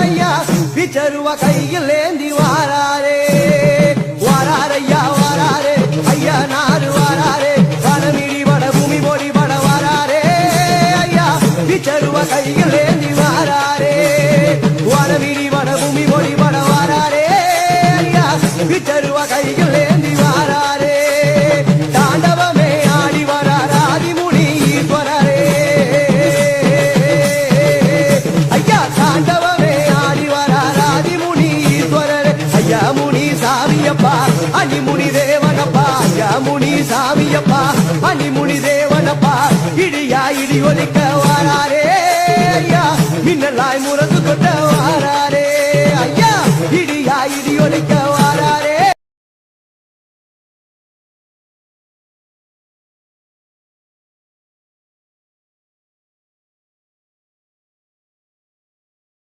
ஐயா பிச்சருவ கையில் ஏந்தி வாராரே வாராரையா வாராரே ஐயா நாடு வாராரே வனமிடி வட பூமி பொடி பட வாராரே ஐயா பிச்சருவ கையில் ஏந்தி வாராரே வனமிடி வட பூமி பொடி பட வாராரே ஐயா பிச்சருவ கையில் ஏந்தி வாராரே தாண்டவமே ஆடி வரார் ஆதிமுனி ஈஸ்வரரே ஐயா தாண்டவமே ஆடி வரார் ஆதிமுனி ஈஸ்வரரே ஐயா முனி சாமியப்பா அணிமுனி தேவனப்பா ஐயா முனி சாமியப்பா அணிமுனி தேவனப்பா இடியா இடி ஒலிக்க வாராரே ஐயா மின்னலாய் முரசு கொட்ட வாரா